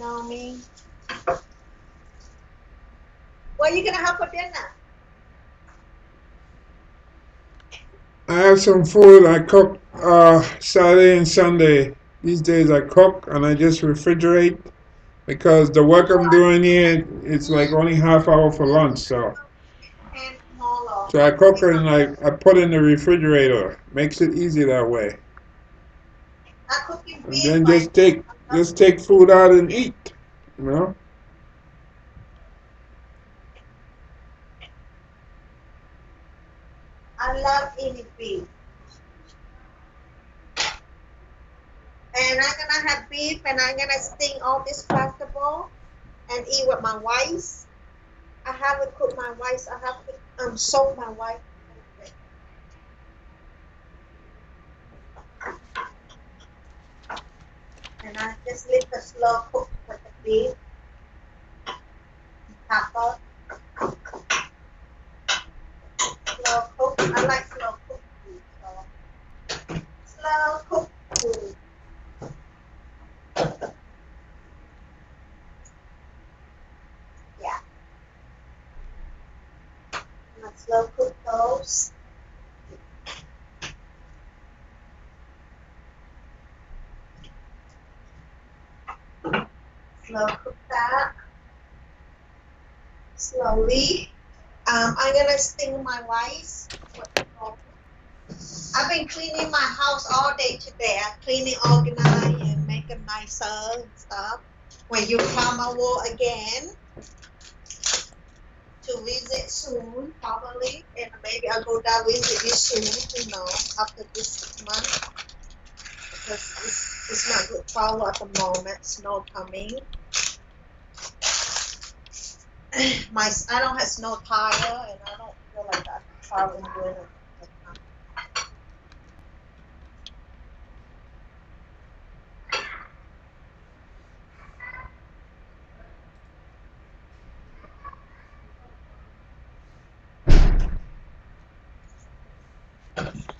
know me. What are you gonna have for dinner? I have some food I cook Saturday and Sunday. These days I cook and I just refrigerate because the work I'm doing here it's like only half hour for lunch. And smaller. So I cook and I put in the refrigerator. Makes it easy that way. I'm cooking And beef then right just take food out and eat. You know? now. I love eating beef. And I'm gonna have beef and I'm gonna sting all this vegetable and eat with my rice. I haven't cooked my rice. I have to soak my rice. And I just leave the slow cook with the beef, pepper, slow cook. I like slow cook food. So slow cook food. Yeah. And I slow cook those. Slow cook that slowly. I'm gonna sting my rice. I've been cleaning my house all day today. I clean it, organize, and make it nicer and stuff. When you come, I will again to visit soon, probably, and maybe I'll go down visit you soon. After this month, because it's not good travel at the moment. Snow coming. I don't have snow tire, and I don't feel like I can travel doing it.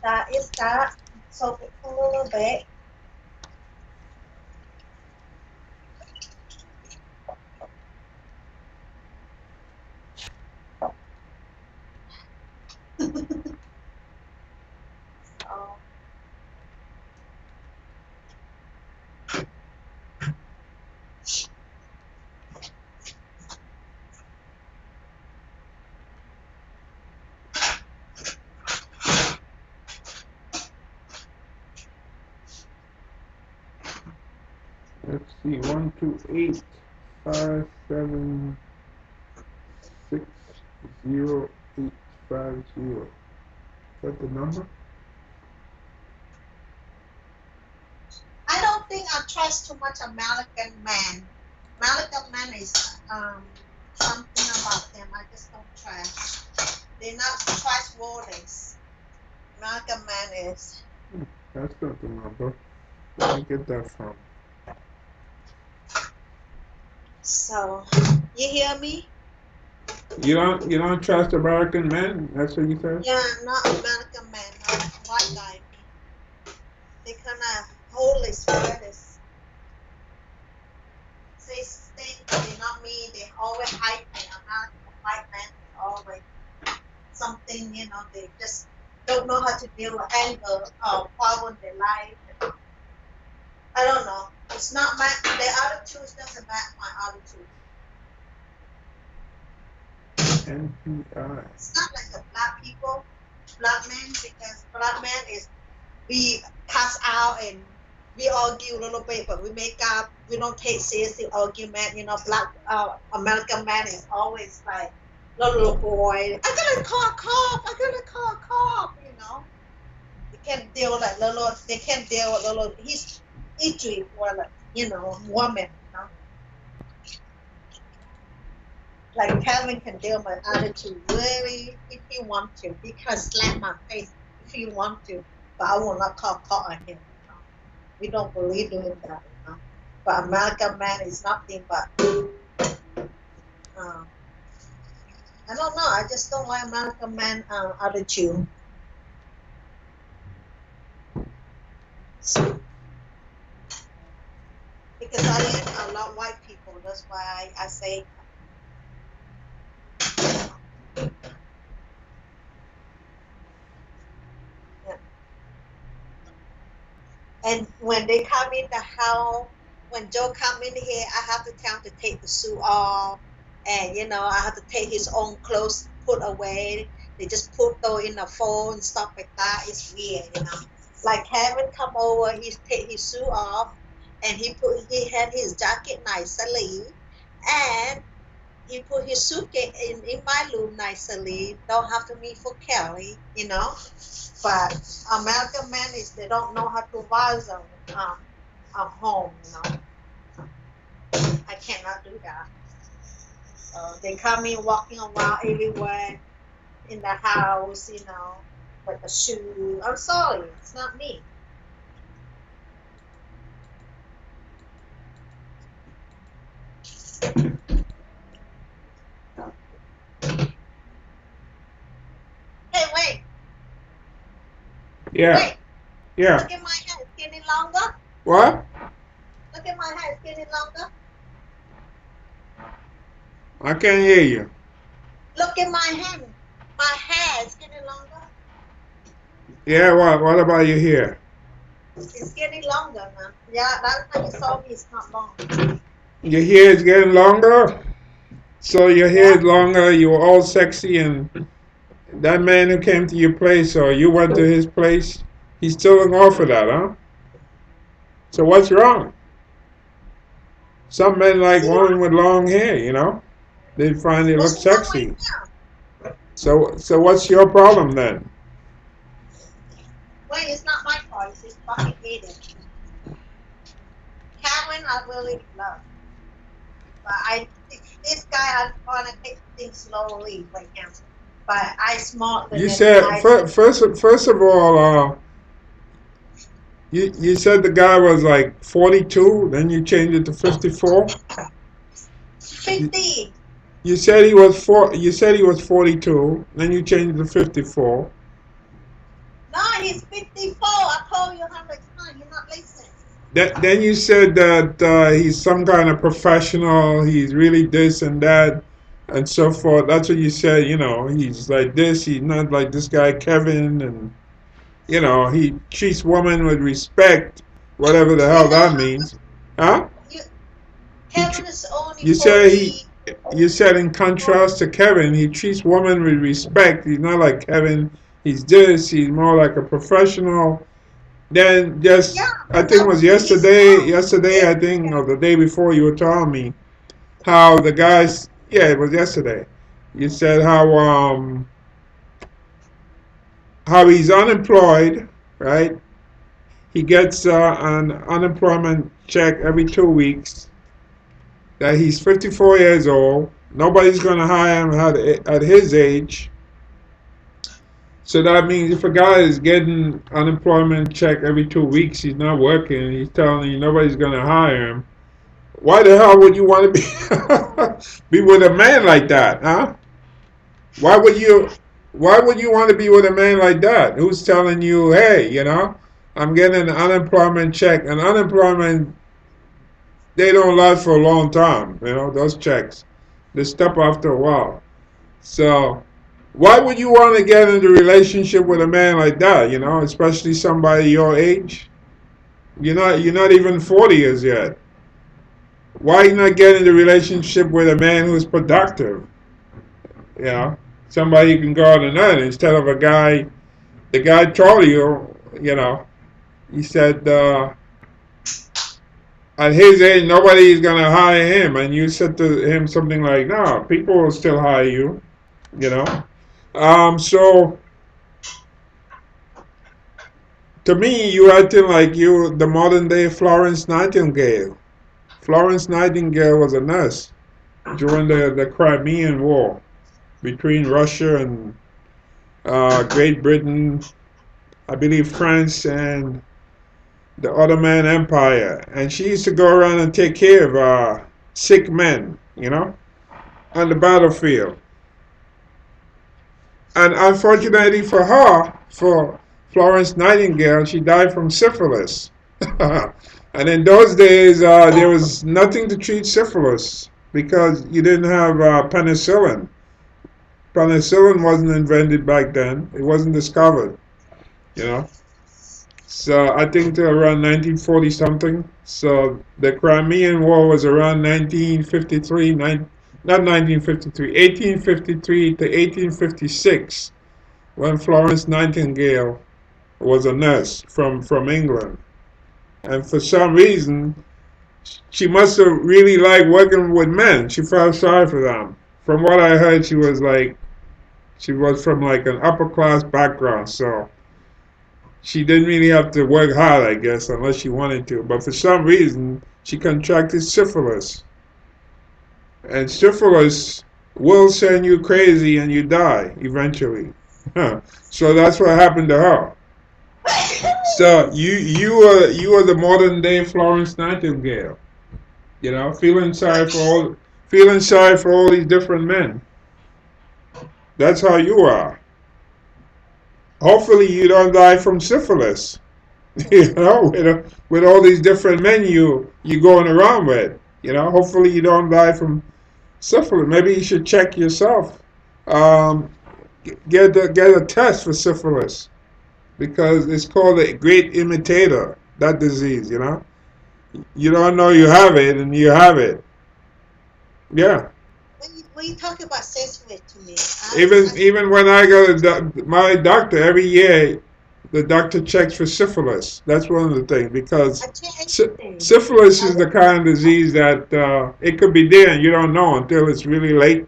That is that. Soak it for a little bit. So, Let's see, 128576085 Is that the number? I don't think I trust too much American man. American man is something about them I just don't trust. They're not trustworthy. American man is. That's not the number. Where did I get that from? So, you hear me? You don't trust American men? That's what you said? Yeah, not American man, not white guy. They kind of Holy Spirit is say things they not me. They always hype me. American white man is always something. They just don't know how to deal with anger or problem in their life. I don't know. It's not their attitude doesn't match my attitude. NPI. It's not like the black men, because black men is we pass out and we argue a little bit, but we make up. We don't take seriously argument. Black American man is always like little boy. I gotta call a cop. I gotta call a cop. They can't deal with little. They can't deal with little. He's itchy for woman. Like Kevin can deal with my attitude really if he want to. He can slap my face if he want to, but I will not call call on him. We don't believe doing that. But American man is nothing but. I don't know. I just don't like American man attitude. Because I live a lot white people. That's why I say, yeah. And when they come in the house, when Joe come in here, I have to tell him to take the suit off, and I have to take his own clothes put away. They just put those in the phone, stuff like that. It's weird. Like Kevin come over, he take his suit off, and he had his jacket nicely, and he put his suitcase in my room nicely. Don't have to meet for Kelly. But American men is they don't know how to advise them at home. I cannot do that. They come in walking around everywhere in the house, with the shoe. I'm sorry, it's not me. Hey, wait, Yeah, wait. yeah. Look at my hair. It's getting longer. What? Look at my hair. It's getting longer. I can't hear you. Look at my hand. My hair is getting longer. Yeah, what? What about you here? It's getting longer, man. Yeah, last time you saw me, it's not long. Your hair is getting longer? So your hair Yeah. is longer, you're all sexy, and that man who came to your place, or you went to his place, he's still looking off for that, huh? So what's wrong? Some men like See women that? with long hair. They find they But look she's not right sexy. now. So what's your problem then? Wait, it's not my fault. It's his fucking idiot. Karen, I really love. But this guy, I want to take things slowly with him. But I smarter You than said I. first of all, you said the guy was like 42, then you changed it to 54. You, 50. you said he was 42, then you changed it to 54. No, he's 54. I told you 100 times. You're not listening. Then you said that he's some kind of professional. He's really this and that, and so forth. That's what you said. He's like this. He's not like this guy Kevin, and he treats women with respect, whatever the hell You that know, means. Huh? you, He, Kevin is only you said he. 40. You said in contrast to Kevin, he treats women with respect. He's not like Kevin. He's this. He's more like a professional. Then Yeah, just, I but think it was he's yesterday. smart. Yesterday, I think, or the day before, you were telling me how the guys. Yeah, it was yesterday. You said how he's unemployed, right? He gets an unemployment check every 2 weeks. That he's 54 years old. Nobody's going to hire him at his age. So that means if a guy is getting unemployment check every 2 weeks, he's not working. He's telling you nobody's going to hire him. Why the hell would you want to be be with a man like that, huh? Why would you why would you want to be with a man like that who's telling you, hey, I'm getting an unemployment check. And unemployment, they don't last for a long time, those checks. They stop after a while. So why would you want to get into a relationship with a man like that, especially somebody your age? You're not even 40 years yet. Why not get into a relationship with a man who's productive? You know, somebody you can go out and earn instead of a guy. The guy told you, he said at his age nobody's gonna hire him, and you said to him something like, "No, people will still hire you." You know. So to me, you acting like you the modern day Florence Nightingale. Florence Nightingale was a nurse during the Crimean War between Russia and Great Britain, I believe France and the Ottoman Empire, and she used to go around and take care of sick men, on the battlefield. And unfortunately for her, for Florence Nightingale, she died from syphilis. And in those days, there was nothing to treat syphilis because you didn't have penicillin. Penicillin wasn't invented back then. It wasn't discovered, you know. So I think till around 1940 something. So the Crimean War was around 1953, not 1953, 1853 to 1856, when Florence Nightingale was a nurse from England. And for some reason, she must have really liked working with men. She felt sorry for them. From what I heard, she was from like an upper class background, so she didn't really have to work hard, I guess, unless she wanted to. But for some reason, she contracted syphilis. And syphilis will send you crazy and you die eventually. Huh. So that's what happened to her. So you are the modern day Florence Nightingale. You know, feeling sorry for all these different men. That's how you are. Hopefully you don't die from syphilis. You know, with all these different men you going around with. You know, hopefully you don't die from syphilis. Maybe you should check yourself. Um, get a test for syphilis because it's called a great imitator. That disease, you know, you don't know you have it and you have it. Yeah. When you talk about sensitive to me, Even when I go to my doctor every year, the doctor checks for syphilis. That's one of the things because I check everything. syphilis I is the look kind of disease that it could be there and you don't know until it's really late.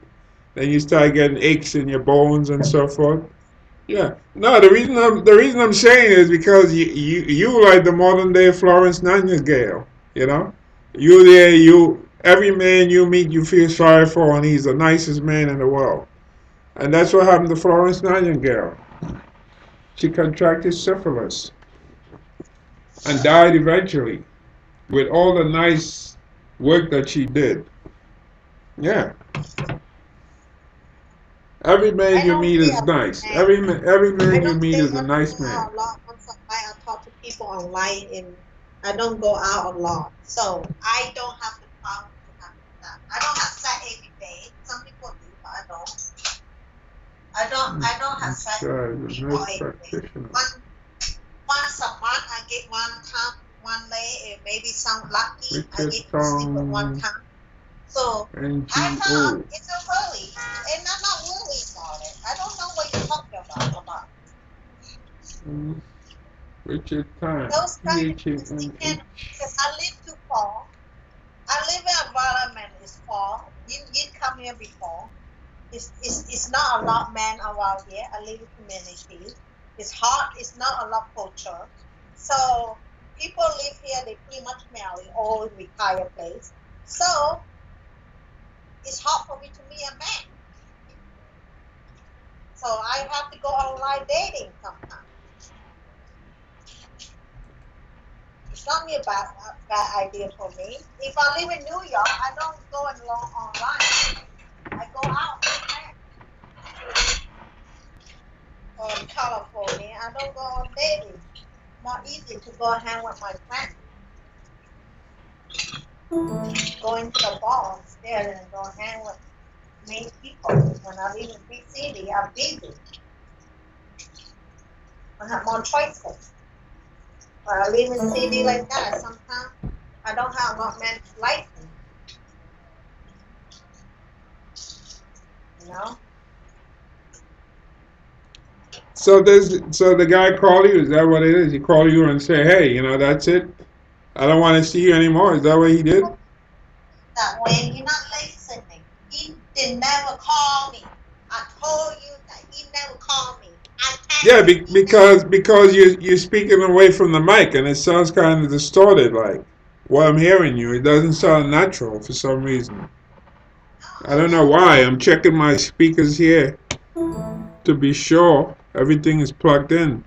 Then you start getting aches in your bones and so forth. Yeah. No, the reason I'm saying is because you like the modern day Florence Nightingale. You know, you there you every man you meet you feel sorry for and he's the nicest man in the world. And that's what happened to Florence Nightingale. She contracted syphilis and died eventually with all the nice work that she did. Yeah. Every man I you don't meet see is a nice. man. Every I man you don't meet stay is a I don't nice go man. out a lot. Once I talk to people online and I don't go out a lot. So I don't have the problem to have that. I don't have sex every day. Some people do, but I don't. I don't have This sex guy with is a people nurse every day. practitioner. Once a month I get one time, one lay, and maybe some lucky I Richard get to sleep with one Tong time. So I found NGO. it's a worry, and I'm not worried about it. I don't know what you're talking about. Mm, Richard Tong. Those kind of things depend THANH. because I live too far. I live in environment is far. You come here before. It's not a lot man around here. I live in community. It's hot. It's not a lot culture. So people live here. They pretty much marry all retire place. So it's hard for me to meet a man. So I have to go online dating sometimes. It's not me a bad idea for me. If I live in New York, I don't go and long online. I go out with friends. Or in California, I don't go on dating. More easy to go hang with my friends. Going to the bar instead and go hang with main people. When I live in big city, I'm busy. I have more choices. When I live in city like that, sometimes I don't have what men like me, you know? So the guy called you. Is that what it is? He called you and say, "Hey, you know, that's it. I don't want to see you anymore." Is that what he did? That when you're not listening, he did never call me. I told you that he never called me. I Yeah, text him, he never because you're speaking away from the mic and it sounds kind of distorted. Like what I'm hearing you, it doesn't sound natural for some reason. I don't know why. I'm checking my speakers here to be sure everything is plugged in.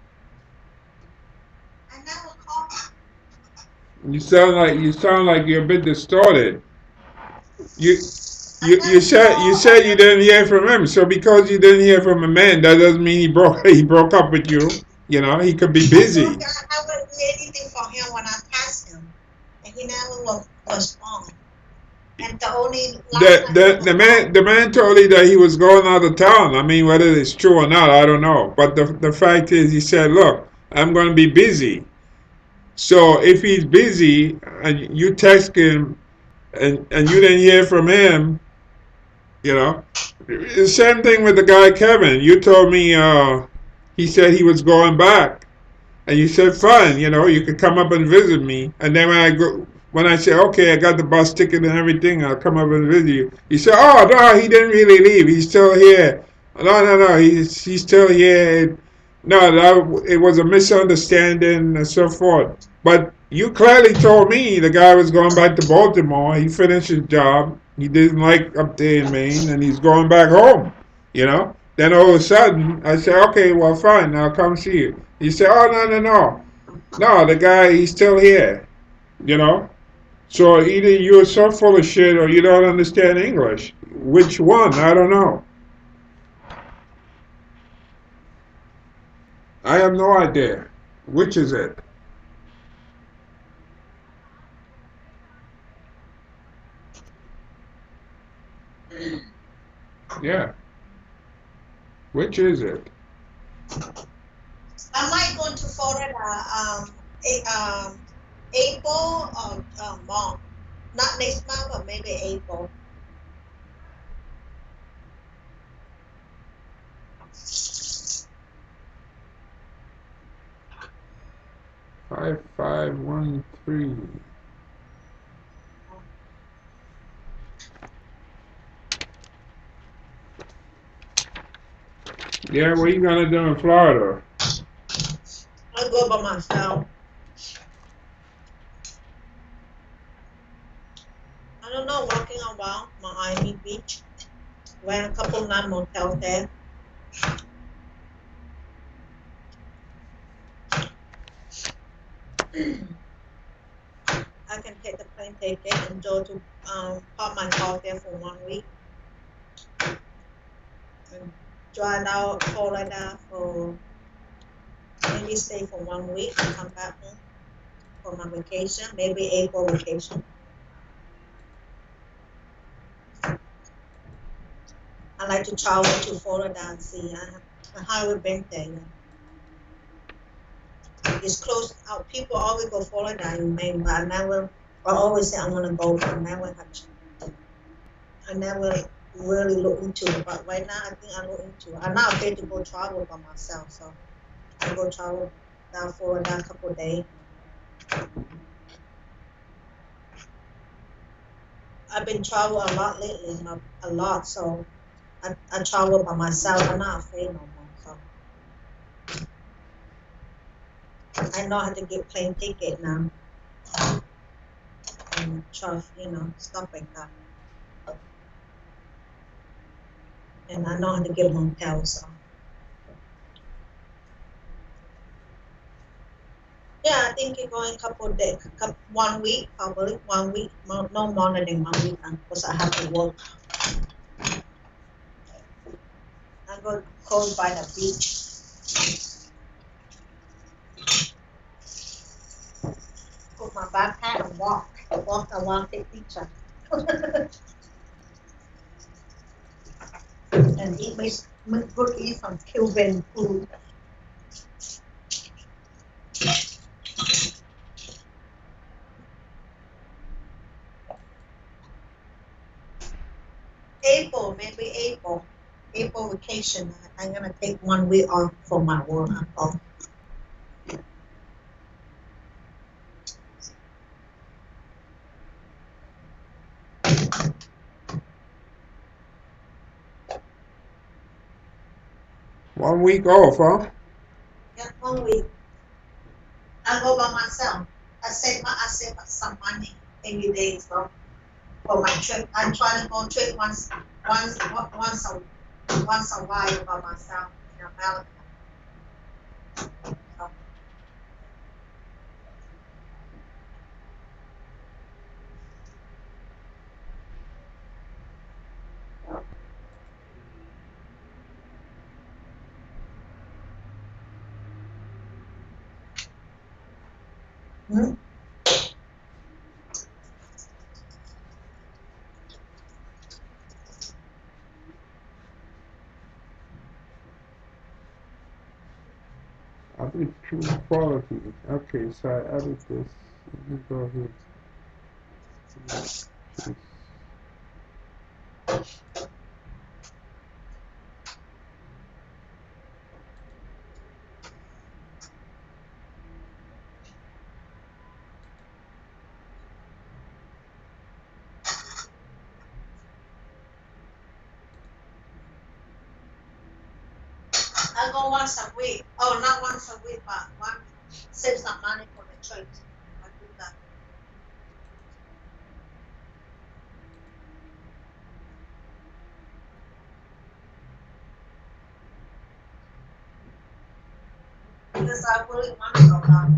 I never called him. You sound like you're a bit distorted. You I never you called. I said you never. didn't hear from him. So because you didn't hear from a man, that doesn't mean he broke up with you. You know, he could be I told busy. you I never do anything for him when I text him. and he never was respond. And the only last The, time he the was the out, man the man told you that he was going out of town. I mean, whether it's true or not, I don't know. But the fact is, he said, "Look, I'm going to be busy." So if he's busy and you text him and you didn't hear from him, you know, the same thing with the guy Kevin. You told me he said he was going back. And you said, fine, you could come up and visit me. And then when I said, okay, I got the bus ticket and everything, I'll come up and visit you. You said, oh, no, he didn't really leave. He's still here. No, no, no, he's still here. No, it was a misunderstanding and so forth. But you clearly told me the guy was going back to Baltimore. He finished his job. He didn't like up there in Maine, and he's going back home. Then all of a sudden, I said, okay, well, fine, I'll come see you. He said, oh, no, no, no. No, the guy, he's still here, you know? So either you're so full of shit or you don't understand English. Which one? I don't know. I have no idea. Which is it? Yeah. Which is it? I might go to Florida April or month. Not next month, but maybe April. 5513. Yeah, what are you gonna do in Florida? I go by myself. I don't know, walking around Miami Beach. Went a couple night motel there. I can take the plane ticket and go to park my car there for 1 week and drive out Florida for maybe stay for 1 week and come back home for my vacation, maybe April vacation. I like to travel to Florida and see. I haven't been there yet. It's close out. People always go Florida in May, but I always say I'm gonna go, but I never really look into it. But right now, I think I look into it. I'm not afraid to go travel by myself, so I go travel down Florida a couple of days. I've been traveling a lot lately, a lot. So I travel by myself. I'm not afraid no more. So I know how to get plane ticket now and trust, stuff like that. And I know how to get motel. So yeah, I think you're going a couple of days, 1 week probably, 1 week, no more than 1 week because I have to work. I go close by the beach. Put my backpack and walk around, take picture, and eat my good eat some Cuban food. April, maybe April vacation. I'm gonna take 1 week off for my work. Off. 1 week off, huh? Yeah, 1 week. I go by myself. I save some money every day, so for my trip. I try to go trip once a while by myself in America. So, hmm? quality. Okay, so I added this. Let me go here. Paste. I go once a week. Oh, not once a week, but save some money for the church. I do that. Because I really want to go down.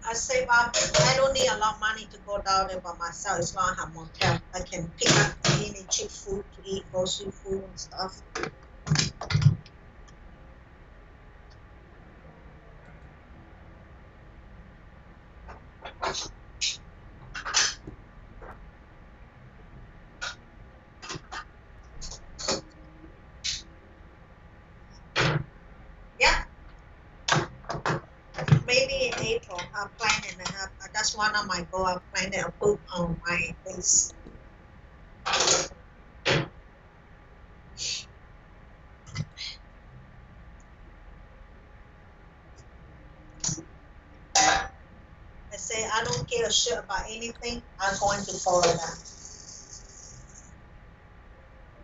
I save up. I don't need a lot of money to go down there by myself. As long as I have motel, I can pick up any cheap food to eat, grocery food and stuff. Yeah, maybe in April. I'm planning to have. That's one of my goals. I'm planning to put on my face. I say I don't care a shit about anything. I'm going to follow that.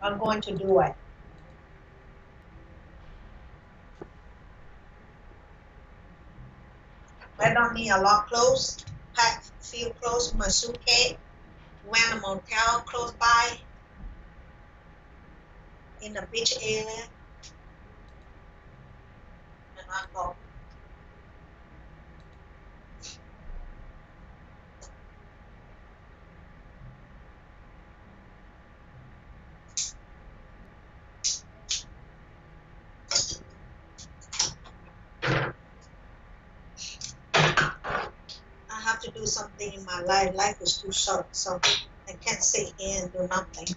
I'm going to do it. I don't need a lot of clothes. Pack few clothes in my suitcase. Rent a motel close by in the beach area, and I go. I have to do something in my life. Life is too short, so I can't sit here and do nothing.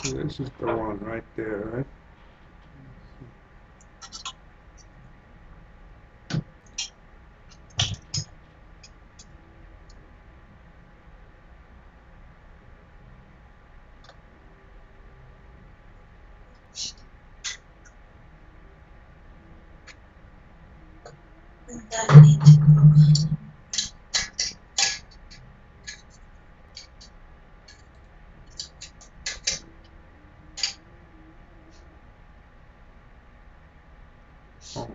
So this is the one right there, right? And I need to go. Oh,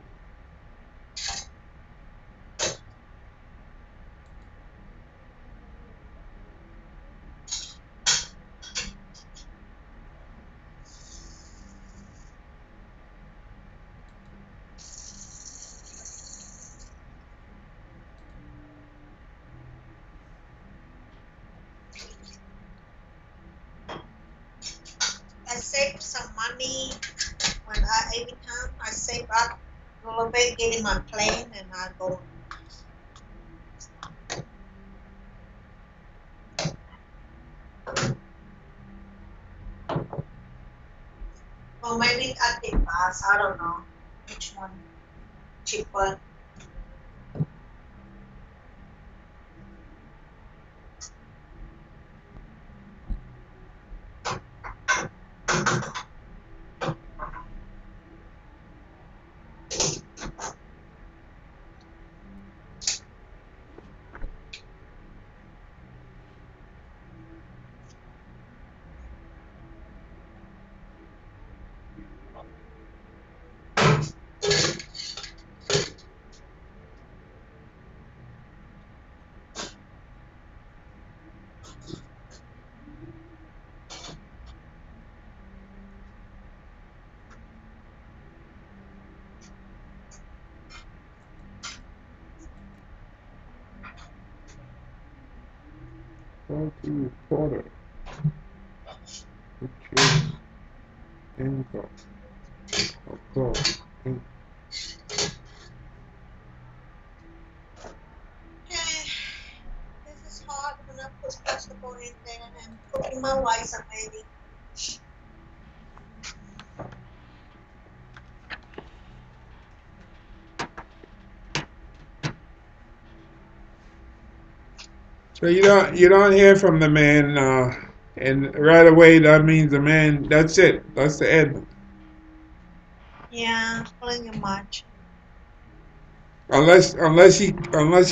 I save some money when every time I save up a little bit, get in my plane, and I go. Or maybe I take bus. I don't know which one cheaper. quality reporter, which is income. Of course. Okay. This is hard when I put getting my license, baby. So you don't hear from the man, and right away that means the man. That's it. That's the end. Yeah, pretty much. Unless he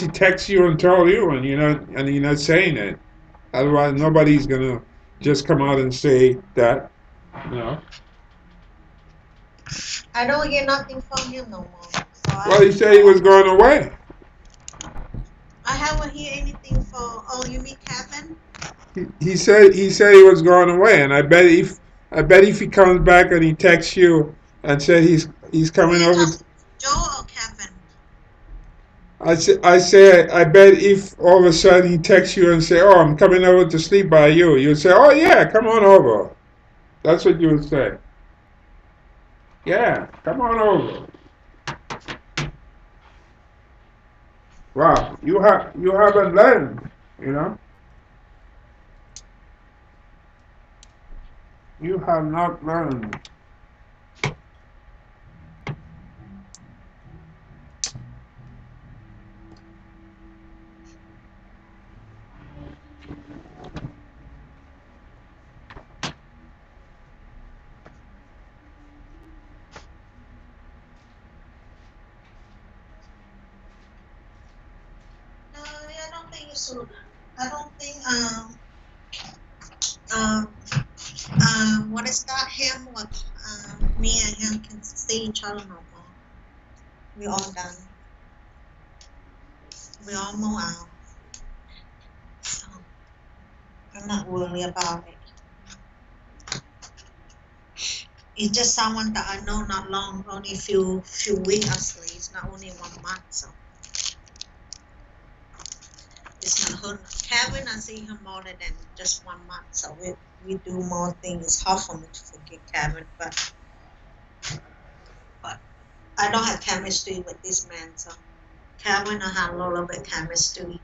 texts you and tells you, and you're not saying it. Otherwise, nobody's gonna just come out and say that. You know. I don't hear nothing from him no more. So Well, he said he was going away. I haven't hear anything for. Oh, you mean Kevin? He said he was going away, and I bet if he comes back and he texts you and said he's Who coming you over. talking? Joe or Kevin? I bet if all of a sudden he texts you and say, "Oh, I'm coming over to sleep by you," you'd say, "Oh yeah, come on over." That's what you would say. Yeah, come on over. Wow, you haven't learned. You know, you have not learned. No, I don't think you should. I don't think um what is that him what me and him can see each other no more. We all done. We all move out. So I'm not worried about it. It's just someone that I know not long, only few weeks actually. It's not only 1 month, so it's not hurt. Kevin, I see him more than just 1 month, so we do more things. It's hard for me to forget Kevin, but I don't have chemistry with this man, so Kevin I have a little bit chemistry.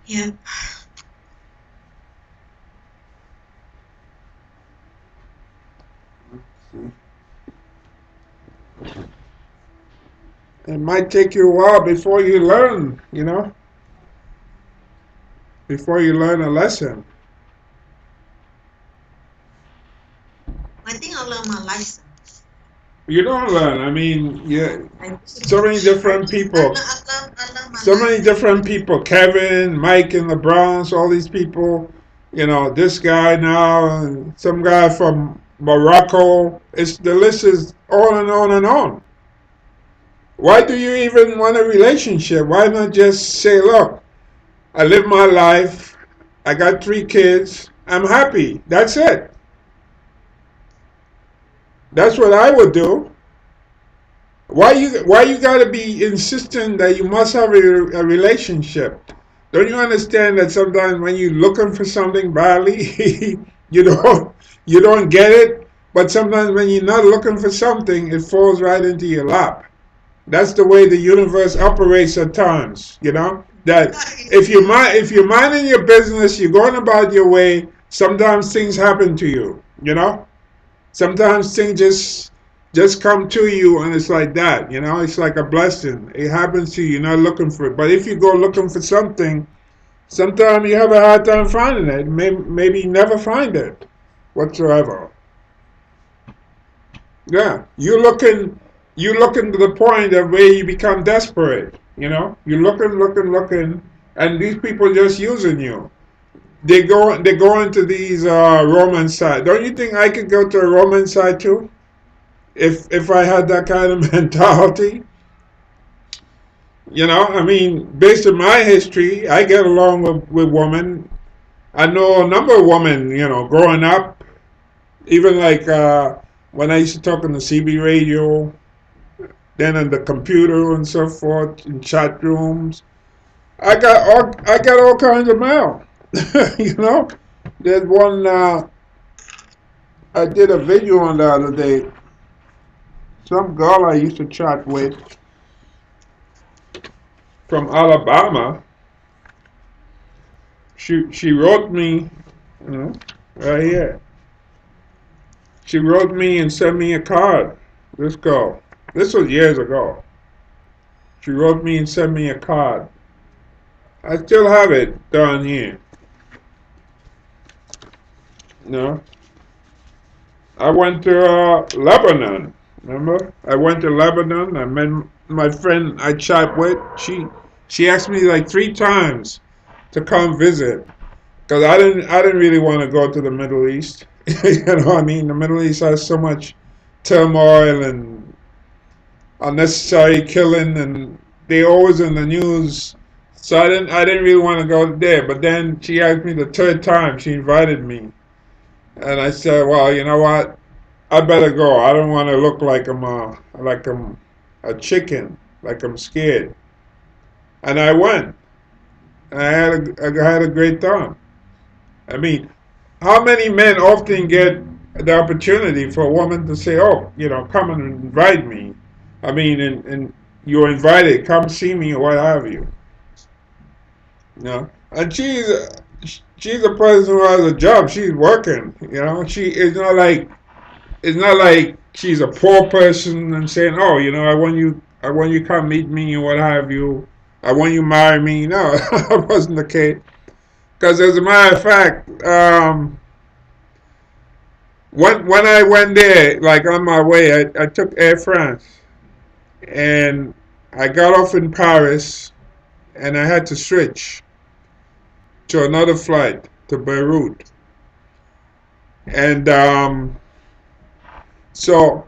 Yeah. It might take you a while before you learn. Before you learn a lesson. I think I learned my license. You don't learn. I mean, yeah, I so many different people. I learned my So many license. different people. Kevin, Mike in the Bronx, all these people. This guy now, and some guy from Morocco. The list is on and on and on. Why do you even want a relationship? Why not just say, look, I live my life. I got 3 kids. I'm happy. That's it. That's what I would do. Why you gotta be insistent that you must have a relationship? Don't you understand that sometimes when you're looking for something badly, you don't you don't get it? But sometimes when you're not looking for something, it falls right into your lap. That's the way the universe operates at times. That if you're minding your business, you're going about your way. Sometimes things happen to you. Sometimes things just come to you, and it's like that. It's like a blessing. It happens to you. You're not looking for it. But if you go looking for something, sometimes you have a hard time finding it. Maybe never find it whatsoever. Yeah, you looking to the point of where you become desperate. You're looking, and these people just using you. They go into these romance sites. Don't you think I could go to a romance site too? If I had that kind of mentality. I mean, based on my history, I get along with women. I know a number of women, growing up, even like when I used to talk on the CB radio, then on the computer and so forth, in chat rooms. I got all kinds of mail. you know, there's one I did a video on the other day. Some girl I used to chat with, from Alabama. She wrote me, you know, right here. She wrote me and sent me a card. This girl. This was years ago. She wrote me and sent me a card. I still have it down here. No, I went to Lebanon. Remember? I went to Lebanon. I met my friend I chat with. She asked me like 3 times to come visit because I didn't really want to go to the Middle East. You know what I mean? The Middle East has so much turmoil and unnecessary killing, and they always in the news. So I didn't really want to go there. But then she asked me the third time. She invited me, and I said, well, you know what? I better go. I don't want to look like I'm a chicken, like I'm scared. And I went. I had a great time. I mean, how many men often get the opportunity for a woman to say, "Oh, come and invite me." I mean, and you're invited. Come see me or what have you. And she's a person who has a job. She's working. She it's not like she's a poor person and saying, "Oh, I want you to come meet me and what have you. I want you to marry me." No, that wasn't the case. Because as a matter of fact, when I went there, like on my way, I took Air France and I got off in Paris and I had to switch to another flight to Beirut. And so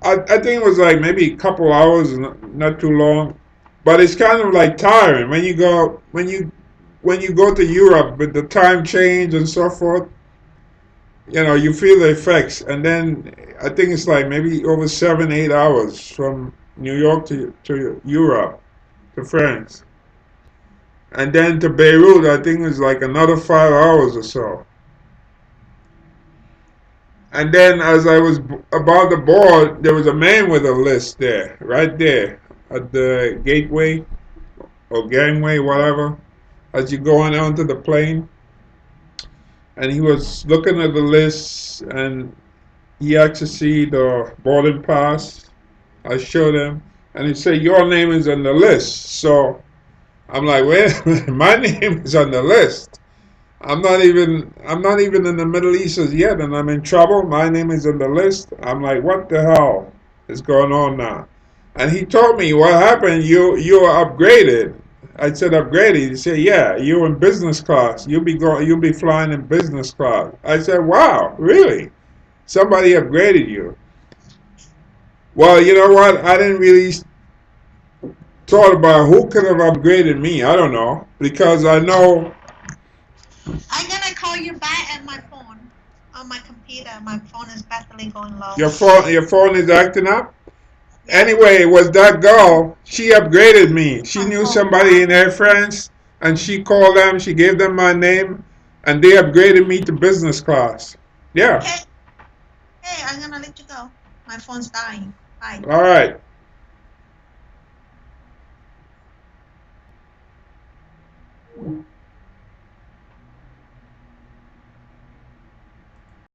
I think it was like maybe a couple hours, not too long. But it's kind of like tiring when you go to Europe with the time change and so forth. You feel the effects, and then I think it's like maybe over 7, 8 hours from New York to Europe to France, and then to Beirut. I think it's like another 5 hours or so. And then as I was about to board, there was a man with a list there, right there at the gateway or gangway, whatever, as you're going onto the plane. And he was looking at the list, and he asked to see the boarding pass. I showed him, and he said, "Your name is on the list." So I'm like, "Wait a minute, my name is on the list. I'm not even in the Middle East as yet, and I'm in trouble. My name is on the list." I'm like, "What the hell is going on now?" And he told me what happened. You are upgraded. I said, "Upgraded?" He said, "Yeah, you're in business class. You'll be flying in business class." I said, "Wow, really? Somebody upgraded you?" Well, you know what? I didn't really thought about who could have upgraded me. I don't know, because I know I'm gonna call you back at my phone on my computer. My phone is battery going low. your phone is acting up. Yeah. Anyway, it was that girl. She upgraded me. She knew somebody in Air France, and she called them. She gave them my name, and they upgraded me to business class. Yeah. Okay. Hey, I'm gonna let you go. My phone's dying. Bye. All right.